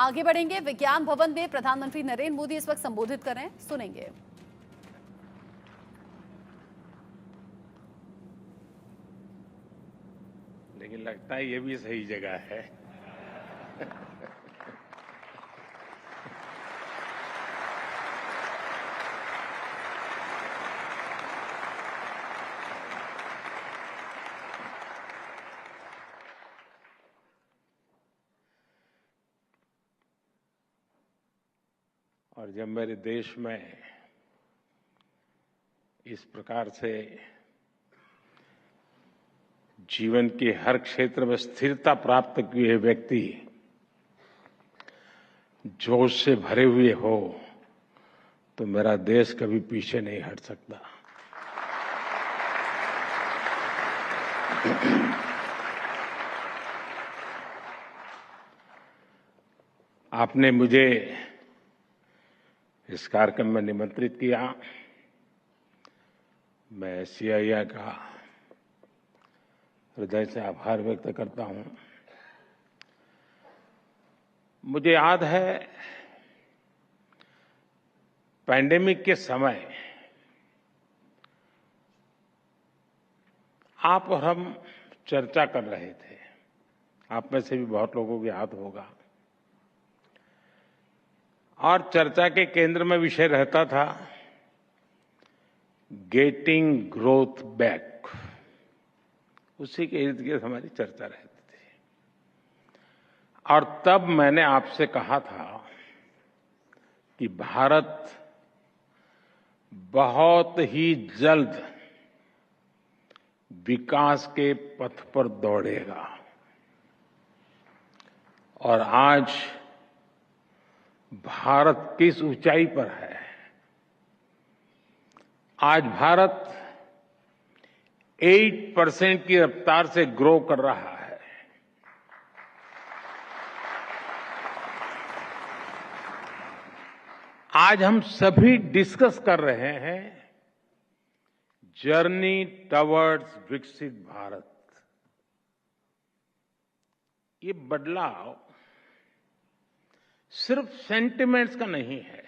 आगे बढ़ेंगे। विज्ञान भवन में प्रधानमंत्री नरेंद्र मोदी इस वक्त संबोधित कर रहे हैं, सुनेंगे। लेकिन लगता है ये भी सही जगह है। और जब मेरे देश में इस प्रकार से जीवन के हर क्षेत्र में स्थिरता प्राप्त किए व्यक्ति जोश से भरे हुए हो, तो मेरा देश कभी पीछे नहीं हट सकता। आपने मुझे इस कार्यक्रम में निमंत्रित किया। मैं सीआईआई का हृदय से आभार व्यक्त करता हूं। मुझे याद है पैंडेमिक के समय आप और हम चर्चा कर रहे थे। आप में से भी बहुत लोगों को याद होगा। और चर्चा के केंद्र में विषय रहता था गेटिंग ग्रोथ बैक। उसी के इर्द गिर्द हमारी चर्चा रहती थी। और तब मैंने आपसे कहा था कि भारत बहुत ही जल्द विकास के पथ पर दौड़ेगा। और आज भारत किस ऊंचाई पर है। आज भारत 8% की रफ्तार से ग्रो कर रहा है। आज हम सभी डिस्कस कर रहे हैं जर्नी टवर्ड्स विकसित भारत। ये बदलाव सिर्फ सेंटिमेंट्स का नहीं है।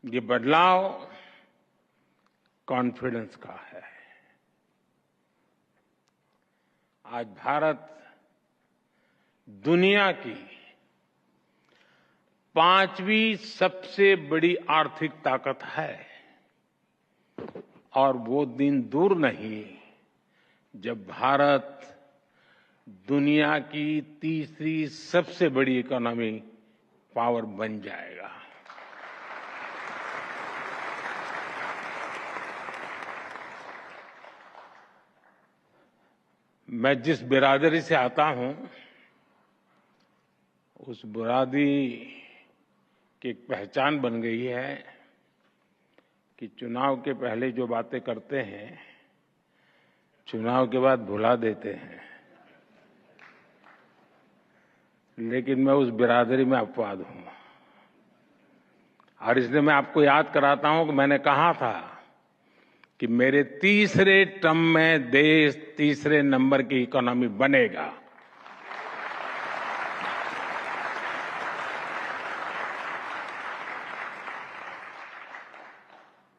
ये बदलाव कॉन्फिडेंस का है। आज भारत दुनिया की 5वीं सबसे बड़ी आर्थिक ताकत है। और वो दिन दूर नहीं जब भारत दुनिया की तीसरी सबसे बड़ी इकोनॉमी पावर बन जाएगा। मैं जिस बिरादरी से आता हूं, उस बिरादरी की एक पहचान बन गई है कि चुनाव के पहले जो बातें करते हैं, चुनाव के बाद भुला देते हैं। लेकिन मैं उस बिरादरी में अपवाद हूं। और इसलिए मैं आपको याद कराता हूं कि मैंने कहा था कि मेरे तीसरे टर्म में देश तीसरे नंबर की इकोनॉमी बनेगा।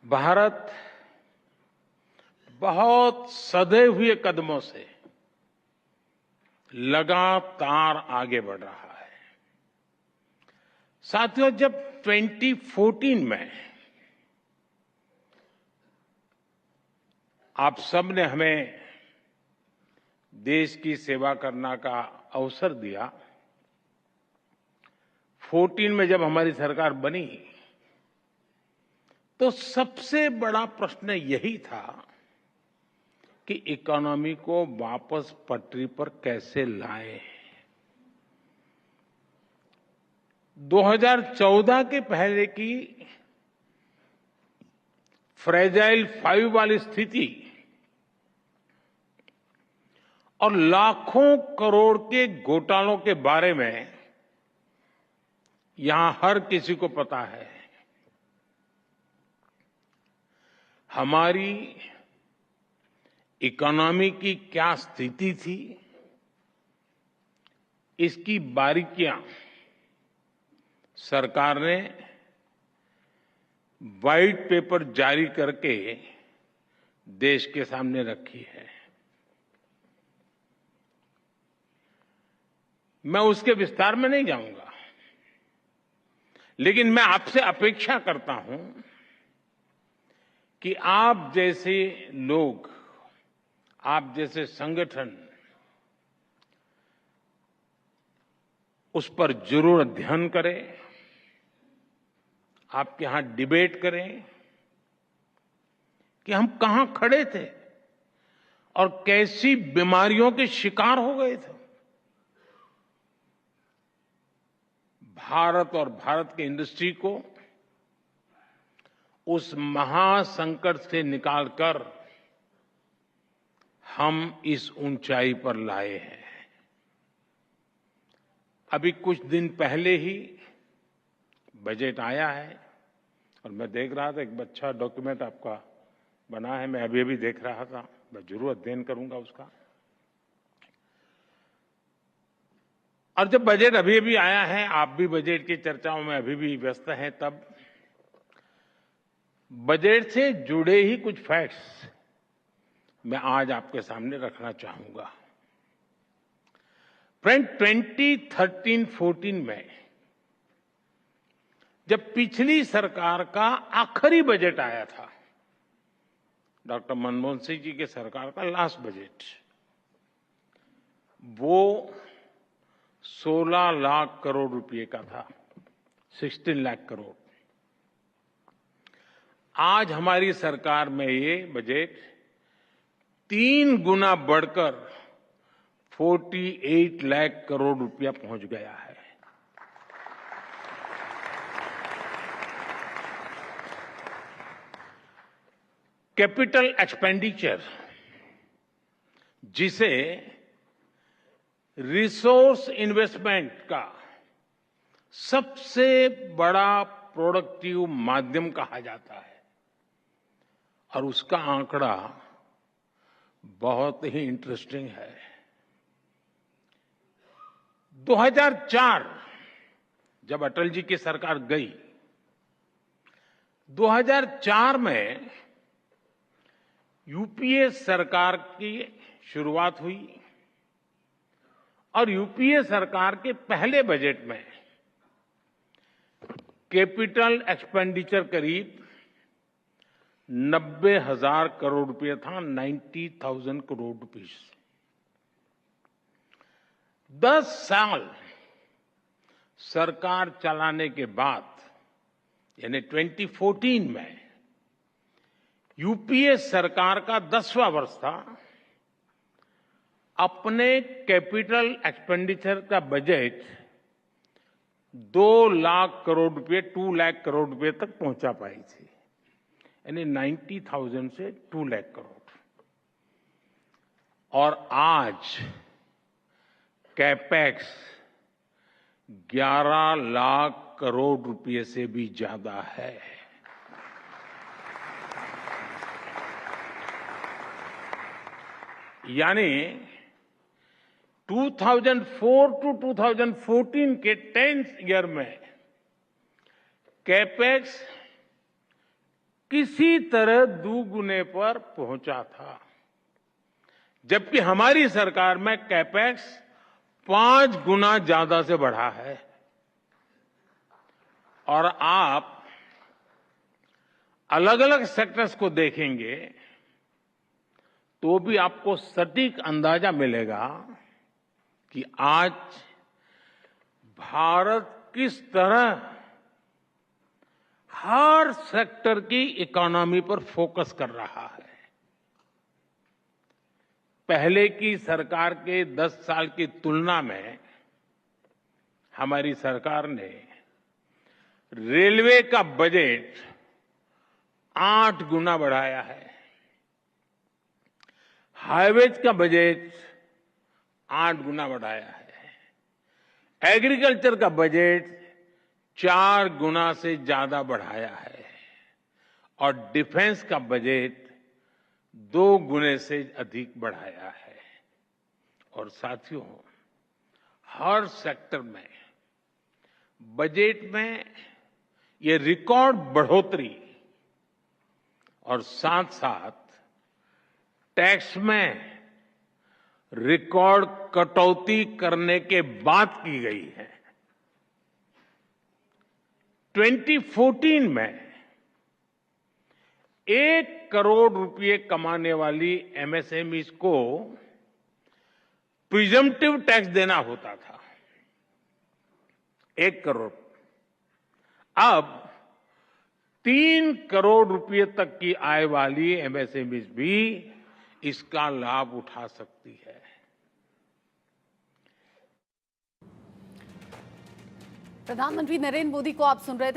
भारत बहुत सधे हुए कदमों से लगातार आगे बढ़ रहा है। साथियों, जब 2014 में आप सबने हमें देश की सेवा करने का अवसर दिया, 14 में जब हमारी सरकार बनी, तो सबसे बड़ा प्रश्न यही था कि इकोनॉमी को वापस पटरी पर कैसे लाएं। 2014 के पहले की फ्रेजाइल 5 वाली स्थिति और लाखों करोड़ के घोटालों के बारे में यहां हर किसी को पता है। हमारी इकोनॉमी की क्या स्थिति थी, इसकी बारीकियां सरकार ने व्हाइट पेपर जारी करके देश के सामने रखी है। मैं उसके विस्तार में नहीं जाऊंगा, लेकिन मैं आपसे अपेक्षा करता हूं कि आप जैसे लोग, आप जैसे संगठन उस पर जरूर अध्ययन करें, आपके यहां डिबेट करें कि हम कहां खड़े थे और कैसी बीमारियों के शिकार हो गए थे। भारत और भारत की इंडस्ट्री को उस महासंकट से निकालकर हम इस ऊंचाई पर लाए हैं। अभी कुछ दिन पहले ही बजट आया है और मैं देख रहा था, एक अच्छा डॉक्यूमेंट आपका बना है, मैं अभी देख रहा था, मैं जरूर अध्ययन करूंगा उसका। और जब बजट अभी आया है, आप भी बजट की चर्चाओं में अभी भी व्यस्त हैं, तब बजट से जुड़े ही कुछ फैक्ट्स मैं आज आपके सामने रखना चाहूंगा। फ्रेंड, 2013-14 में जब पिछली सरकार का आखिरी बजट आया था, डॉक्टर मनमोहन सिंह जी के सरकार का लास्ट बजट, वो 16 लाख करोड़ रुपए का था, 16 लाख करोड़। आज हमारी सरकार में ये बजट 3 गुना बढ़कर 48 लाख करोड़ रुपया पहुंच गया है। कैपिटल एक्सपेंडिचर, जिसे रिसोर्स इन्वेस्टमेंट का सबसे बड़ा प्रोडक्टिव माध्यम कहा जाता है, और उसका आंकड़ा बहुत ही इंटरेस्टिंग है। 2004 जब अटल जी की सरकार गई, 2004 में यूपीए सरकार की शुरुआत हुई और यूपीए सरकार के पहले बजट में कैपिटल एक्सपेंडिचर करीब 90,000 करोड़ रुपए था, 90,000 करोड़ रुपीस। 10 साल सरकार चलाने के बाद, यानी 2014 में यूपीए सरकार का 10वां वर्ष था, अपने कैपिटल एक्सपेंडिचर का बजट 2 लाख करोड़ रुपए, 2 लाख करोड़ रुपए तक पहुंचा पाई थी, यानी 90,000 से 2 लाख करोड़। और आज कैपेक्स 11 लाख करोड़ रुपए से भी ज्यादा है। यानी 2004 टू 2014 के 10th ईयर में कैपेक्स किसी तरह दुगुने पर पहुंचा था, जबकि हमारी सरकार में कैपेक्स 5 गुना ज्यादा से बढ़ा है। और आप अलग अलग सेक्टर्स को देखेंगे तो भी आपको सटीक अंदाजा मिलेगा कि आज भारत किस तरह हर सेक्टर की इकोनॉमी पर फोकस कर रहा है। पहले की सरकार के 10 साल की तुलना में हमारी सरकार ने रेलवे का बजट 8 गुना बढ़ाया है, हाईवेज का बजट 8 गुना बढ़ाया है, एग्रीकल्चर का बजट 4 गुना से ज्यादा बढ़ाया है, और डिफेंस का बजट 2 गुने से अधिक बढ़ाया है। और साथियों, हर सेक्टर में बजट में ये रिकॉर्ड बढ़ोतरी और साथ साथ टैक्स में रिकॉर्ड कटौती करने के बाद की गई है। 2014 में 1 करोड़ रुपए कमाने वाली एमएसएमईज को प्रिजम्पटिव टैक्स देना होता था, 1 करोड़। अब 3 करोड़ रुपए तक की आय वाली एमएसएमईज भी इसका लाभ उठा सकती है। प्रधानमंत्री नरेंद्र मोदी को आप सुन रहे थे।